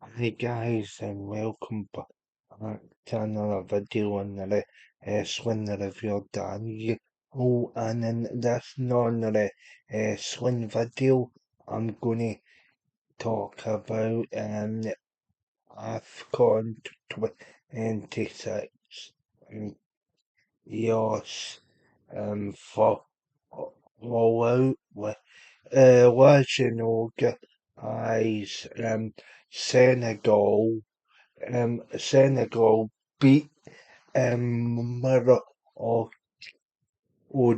Hi guys and welcome back to another video on the swing review Danny. Oh, and in this swing video I'm gonna talk about Afcon 26 and EOS for rollout with watching guys Senegal Senegal beat Morocco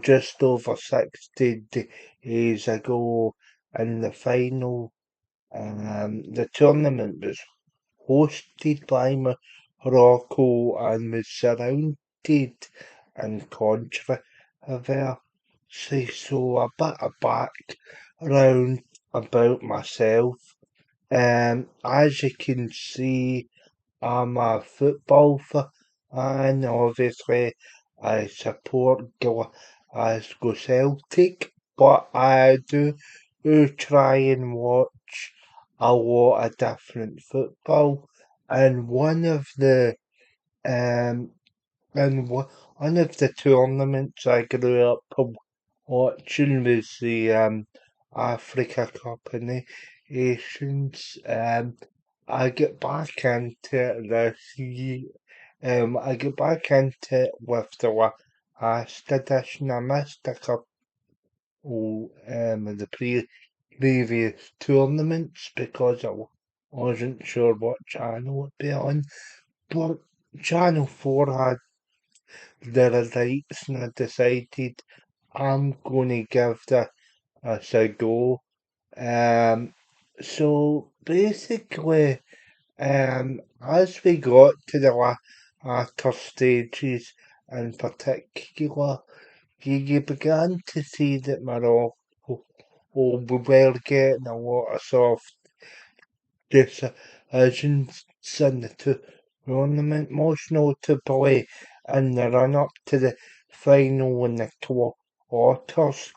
just over 60 days ago in the final. The tournament was hosted by Morocco and was surrounded in controversy. So a bit of background about myself. As you can see, I'm a football fan. Obviously, I support Glasgow Celtic, but I do try and watch a lot of different football. And um, one of the tournaments I grew up watching was the Africa Cup of Nations. I get back into it this year. I get back into it with the last edition. I missed a couple of the previous tournaments because wasn't sure what channel would be on. But Channel 4 had the rights and I decided I'm gonna give this a go. Um, so basically, as we got to the latter stages, in particular, you began to see that Morocco were getting a lot of soft decisions in the tournament, most notably in the run-up to the final in the quarters.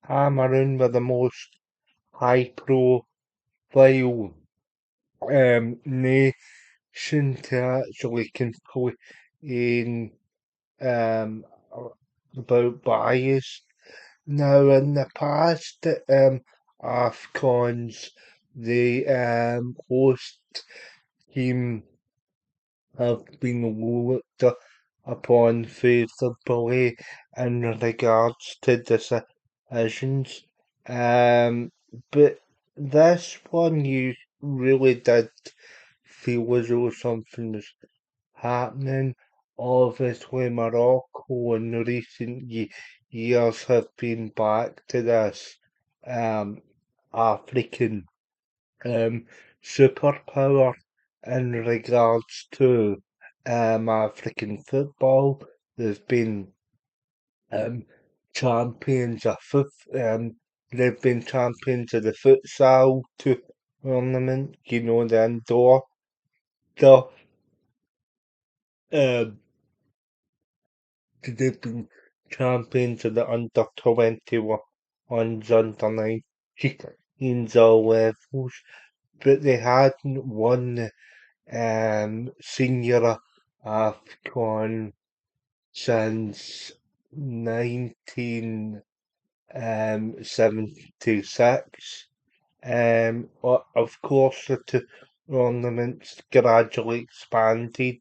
Cameroon were the most high-profile nation to actually complain um, about bias. Now, in the past, Afcons, the host team have been looked upon favourably in regards to decisions. But this one, you really did feel as though something was happening. Obviously, Morocco in recent years have been back to this um, African um, superpower in regards to African football. They've been um, champions of they've been champions of the futsal tournament. You know the indoor stuff. Um, they've been champions of the under 21s, under 19s, all levels, but they hadn't won the senior Afcon since 1976. Of course, the tournaments gradually expanded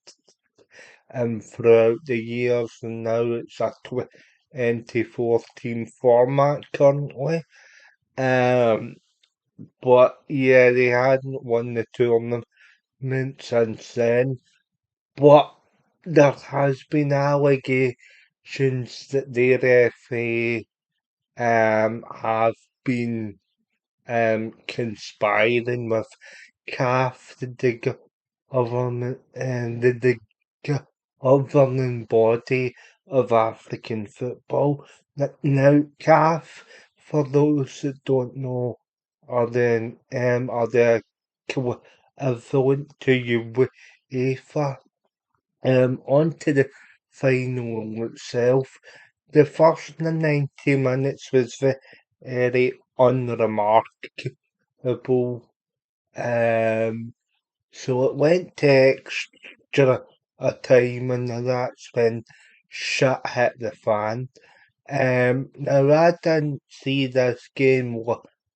throughout the years, and now it's a 2014 format currently. Um, but yeah, they hadn't won the tournament since then. But there has been allegations that their FA have been conspiring with CAF, the government and the governing body of African football. Now, CAF, for those that don't know, are the equivalent to UEFA. On to the final itself. The first 90 minutes was very unremarkable. Um, So it went to extra a time, and that's when shit hit the fan. Now I didn't see this game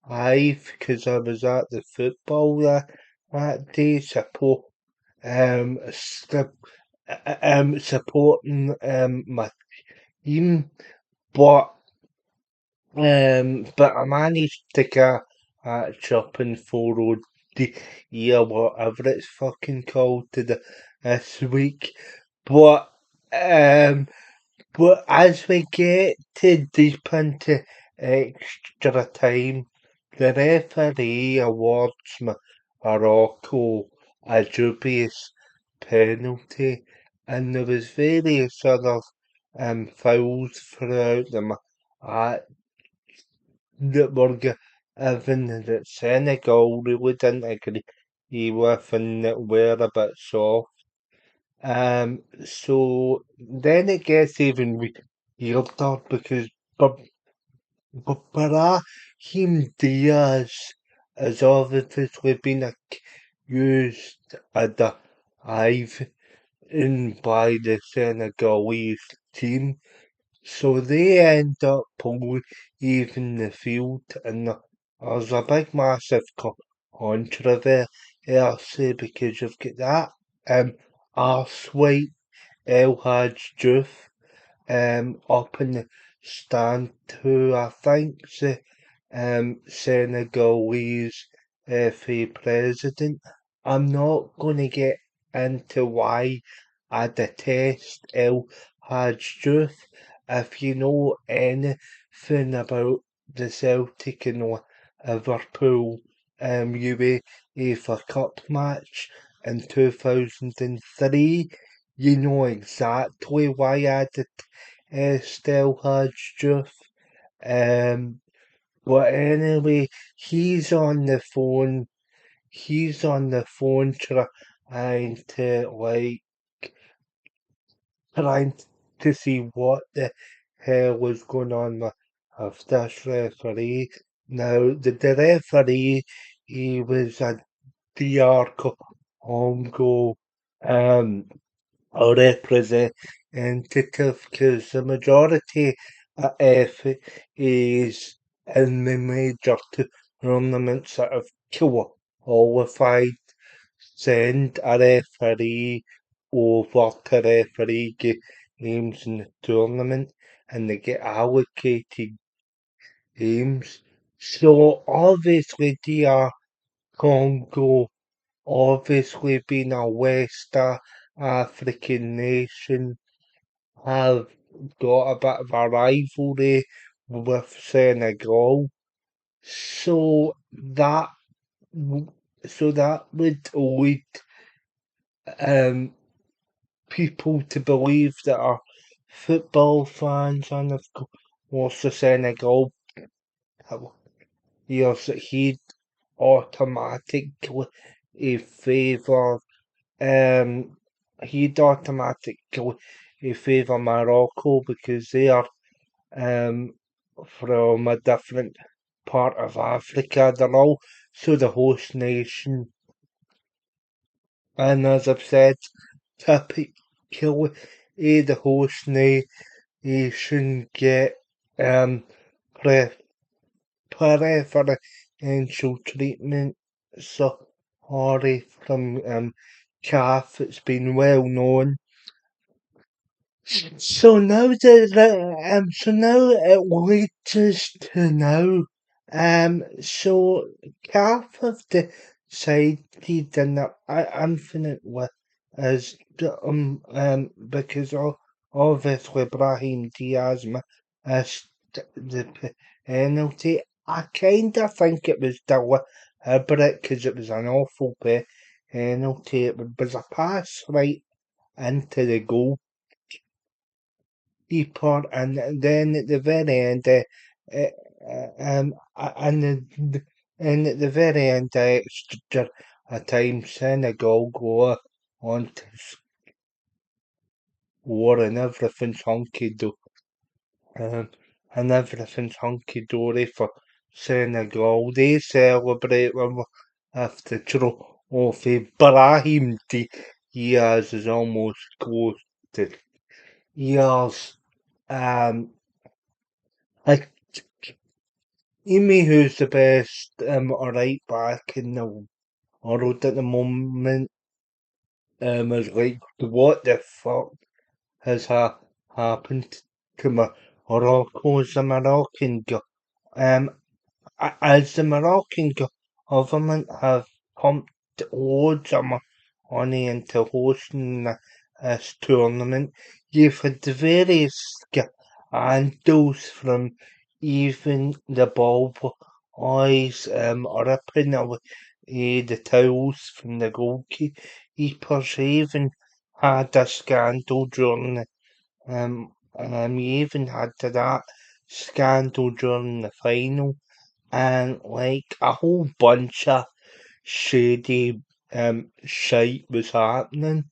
live because I was at the football that day, st- supporting my team, but I managed to catch up and follow the year, whatever it's fucking called, this week. But um, but as we get to deep into extra time, the referee awards Morocco a dubious penalty, and there was various other fouls throughout the match that were given that Senegal really didn't agree with and that were a bit soft. So then it gets even weirder because Brahim Diaz has obviously been accused of diving by the Senegalese team. So they end up leaving the field, and there's a big, massive controversy because you've got that arsewite El Hadj Diouf up in the stand who I think's the Senegalese FA president. I'm not going to get into why I detest El Hadj Diouf. If you know anything about the Celtic and Liverpool UEFA Cup match in 2003, you know exactly why I detest Hadj Diouf. Um, but anyway, he's on the phone. He's on the phone trying to see what the hell was going on with this referee. Now, the referee, he was a DR Congo um, a representative because the majority of FAs in the major tournaments that have qualified send a referee over to referee games in the tournament and they get allocated games. So obviously DR Congo, obviously being a West African nation, have got a bit of a rivalry with Senegal. So that so that would lead um people to believe that are football fans and of course the Senegal players that he'd automatically favour um he'd automatically favour Morocco because they are um from a different part of Africa. They're also the host nation, and as I've said, typically the host nation get um pre- preferential treatment. Sorry from CAF. It's been well known. So now it leads us to now. CAF have decided in their infinite is because obviously Brahim Diaz missed the penalty. I kind of think it was deliberate because it was an awful penalty. It was a pass right into the goal part, and then at the very end, and at the very end, extra time, Senegal go on to score, and everything's um, dory for Senegal. They celebrate when we have to throw of Brahim Diaz is almost close to years. I Amy, who's the best right back in the world at the moment, is like, what the fuck has happened to Morocco? Is the Moroccan um as the Moroccan government have pumped loads of money into hosting this tournament, you've had the various scandals from even the ball boys ripping away the towels from the goalkeepers. You even had a scandal during you even had that scandal during the final, and like a whole bunch of shady shite was happening.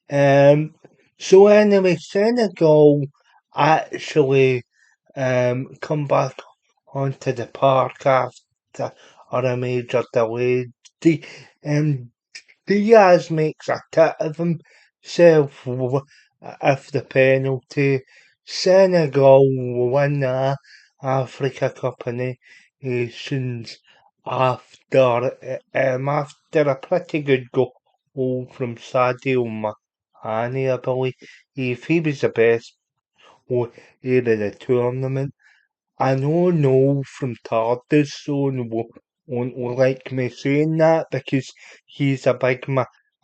Um, so anyway, Senegal actually come back onto the park after a major delay. The, um, Diaz makes a tit of himself if the penalty. Senegal win the Africa Cup of Nations after a pretty good goal from Sadio Mane, I believe. He was the best player of the tournament. I know from Tardis won't like me saying that because he's a big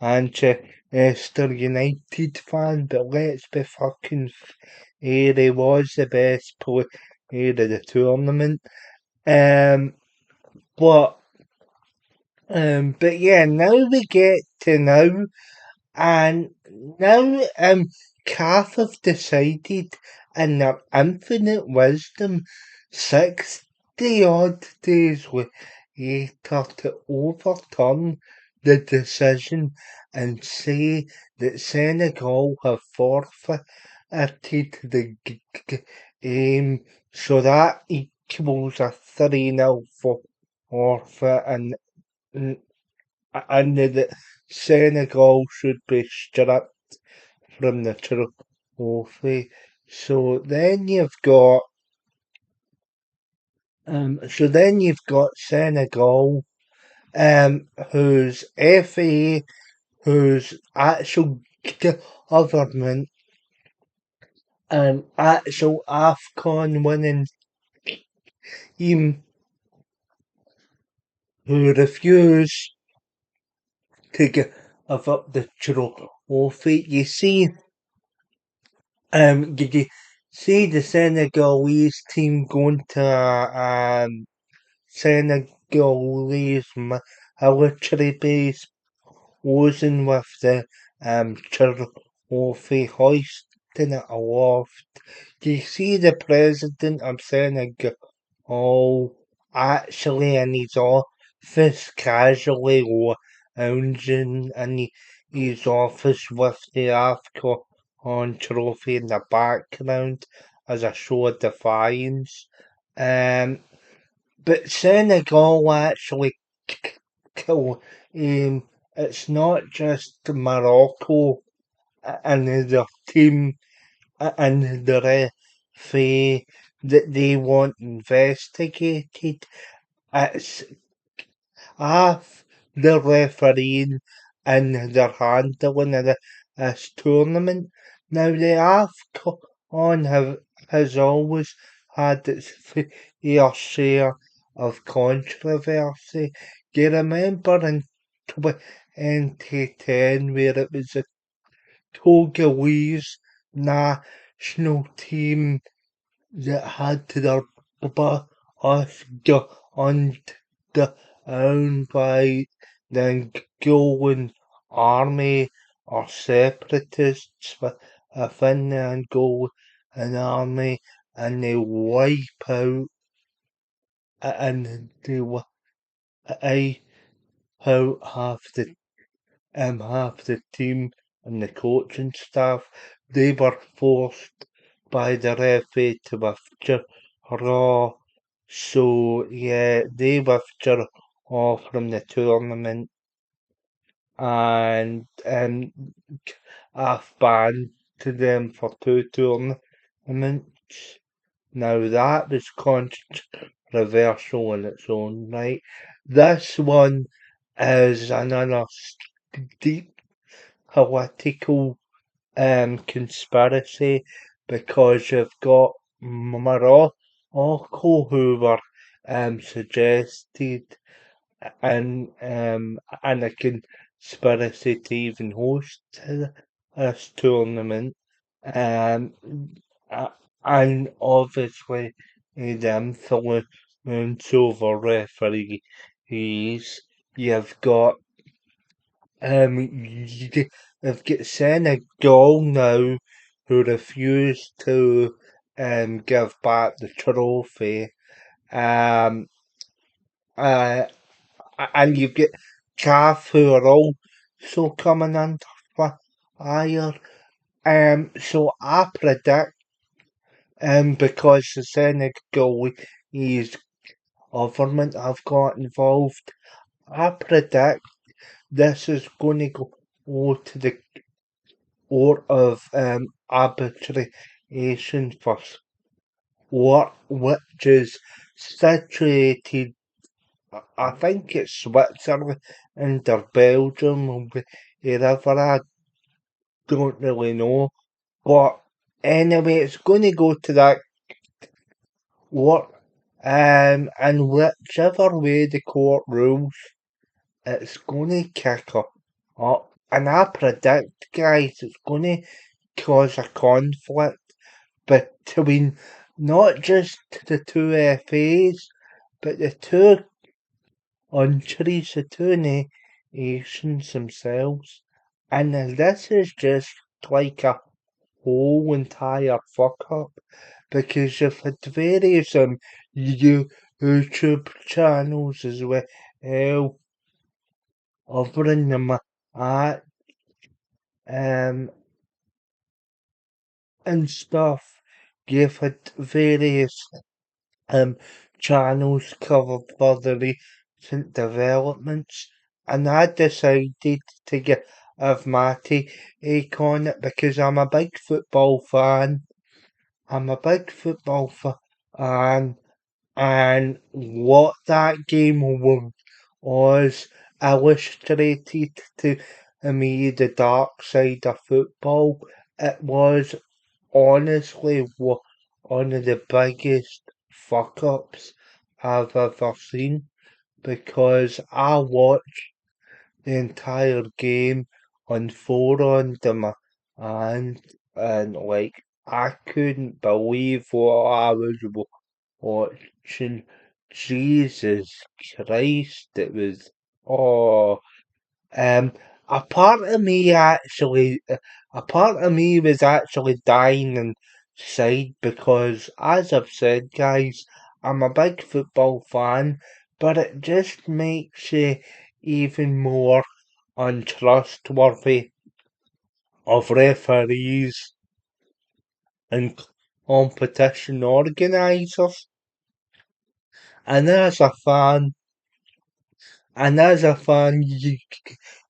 Manchester United fan, but let's be fucking fair, he was the best player of the tournament. Um, but but yeah, now we get to now, and now CAF have decided in their infinite wisdom 60 odd days later to overturn the decision and say that Senegal have forfeited the game, so that equals a 3-0 forfeit, and that Senegal should be stripped from the trophy. So then you've got Senegal, whose FA, whose actual government, and actual Afcon winning team, who refuse to give up the trophy. Did you see the Senegalese team going to Senegalese military base, posing with the trophy, hoisting it aloft? Do you see the president of Senegal actually in his office casually lounging in his office with the Afcon trophy in the background as a show of defiance? Um, but Senegal actually kill. It's not just Morocco and the team and the referee that they want investigated. It's half the refereeing and their handling of this tournament. Now the AFCON has always had its fair share of controversy. Do you remember in 2010 where it was the Togolese national team that had their bus under owned by the Angolan army or separatists within the Angolan army, and they wipe out and they wipe out half the team and the coaching staff. They were forced by the referee to withdraw. So yeah, they withdraw from the tournament. and I've banned to them for two tournaments. Now that was controversial in its own right. This one is another deep political conspiracy because you've got Morocco who were suggested and a conspiracy to even host this tournament. Um, uh, and obviously the influence over referees. You've got you've got Senegal now who refuse to give back the trophy. Um, uh, and you've got Calf who are also coming under fire. So I predict, because the Senegalese government have got involved, I predict this is going to go to the Court of Arbitration for what, which is situated, I think it's Switzerland under Belgium, or wherever, I don't really know. But anyway, it's going to go to that court, and whichever way the court rules, it's going to kick up. And I predict, guys, it's going to cause a conflict between not just the two FAs, but the two countries, the two nations themselves. And this is just like a whole entire fuck up because you've had various YouTube channels as well offering them art um, and stuff. You've had various um, channels cover further recent developments, and I decided to give my take on it because I'm a big football fan. I'm a big football fan, and what that game was illustrated to me the dark side of football. It was honestly one of the biggest fuck ups I've ever seen because I watched the entire game unfold on my hand and like I couldn't believe what I was watching. Jesus Christ, it was oh um, a part of me a part of me was actually dying inside because, as I've said, guys, I'm a big football fan, but it just makes you even more untrustworthy of referees and competition organisers. And as a fan,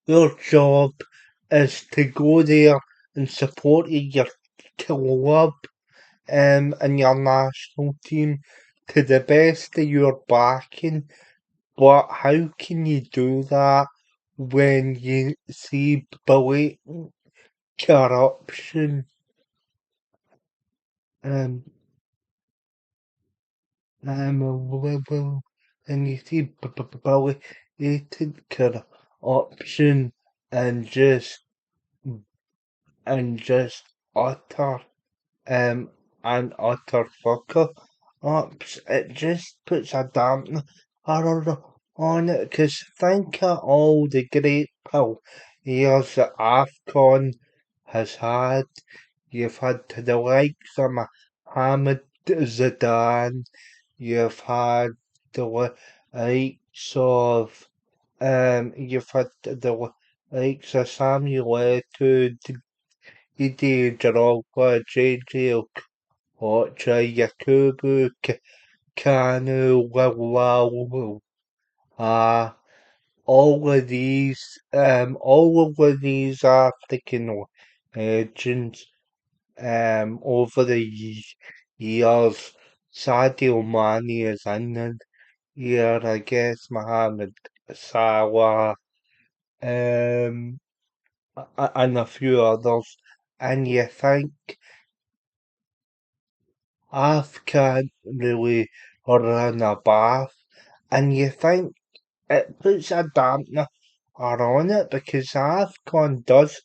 your job is to go there and support your club and your national team to the best of your backing. But how can you do that when you see blatant corruption um, and you see blatant corruption and just utter um, and utter fucker ups. It just puts a dampener on it because think of all the great years that Afcon has had. You've had the likes of Mohamed Zidane, you've had the likes of you've had the likes of Samuel Eto'o, Didier Drogba, JJ Okocha, Yakubu Kanu, Wawawu, all of these African legends over the years. Sadio Mane is in it here, I guess. Mohamed Salah, um, and a few others. And you think Afcon really run a bath, and you think it puts a dampener on it because Afcon does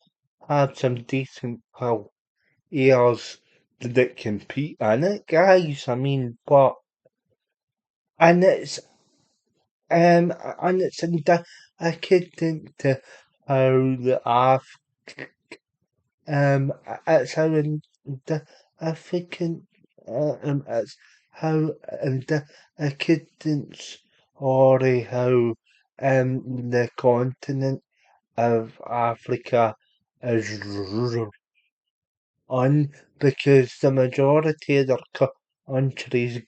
have some decent players that compete in it, guys. I mean, but and it's and it's indicative to how the it's how in the African it's how indicative or how the continent of Africa is on because the majority of their countries'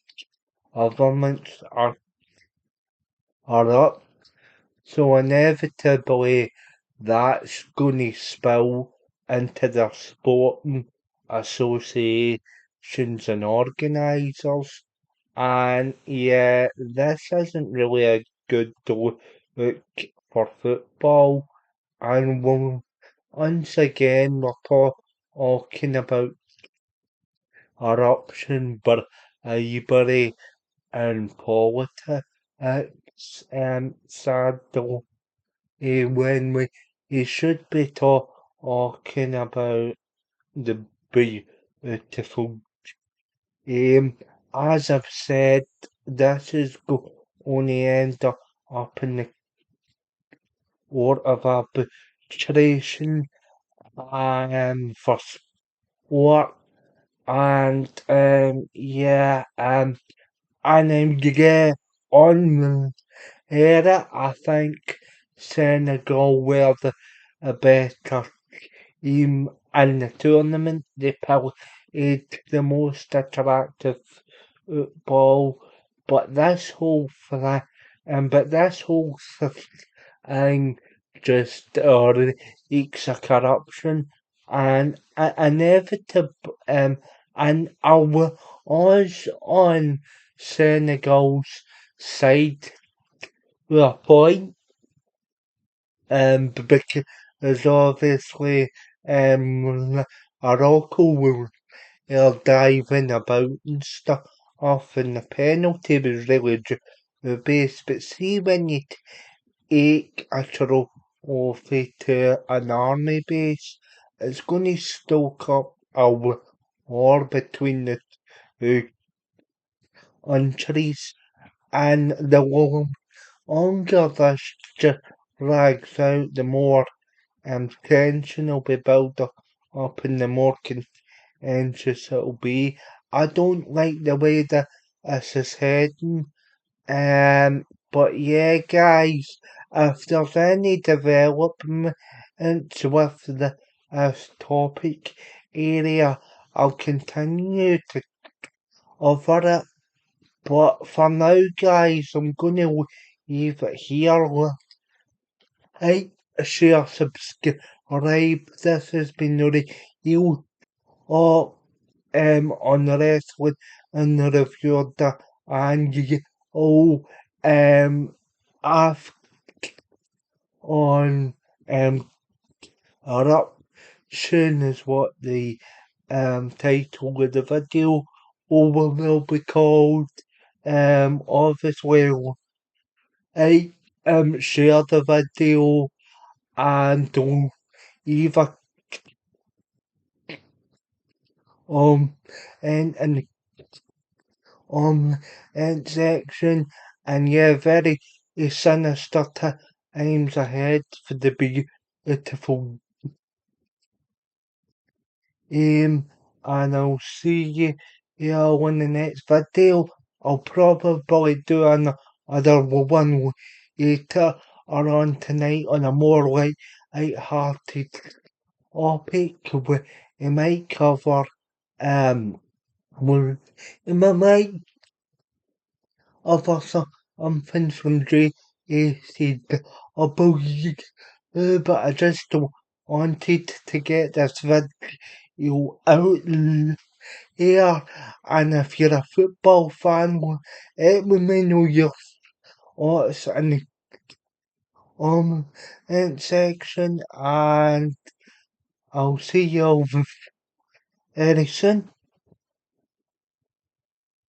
governments are up. So inevitably that's gonna spill into their sporting associations and organisers. And yeah, this isn't really a good look for football. And once again, we're talking about corruption, but bribery and politics. Sadly, when we should be talking about the beautiful game. As I've said, this is going to end up in the court of arbitration for sport. And yeah, and then get on the era, I think Senegal were a better team in the tournament. They played the most attractive football, but this whole thing just reeks of corruption and inevitable and I was on Senegal's side with a point because obviously Morocco will diving about and stuff and the penalty was really the base. But see when you take a trophy to an army base, it's going to stoke up a war between the two countries, and the longer this drags out, the more tension will be built up and the more contentious it'll be. I don't like the way that this is heading. But yeah, guys, if there's any developments with this topic area, I'll continue to cover it. But for now, guys, I'm gonna leave it here. Like, share, subscribe. This has been the real or on the wrestling and the review of the and oh I've on eruption is what the title of the video will be called. Obviously I share the video and don't either um and and section and yeah very sinister times ahead for the beautiful game and I'll see you here on the next video. I'll probably do another one later or on tonight on a more light-hearted topic. We might cover we we might offer something from said about but I just wanted to get this video out here. And if you're a football fan, let me know your thoughts in the comment section, and I'll see you very soon.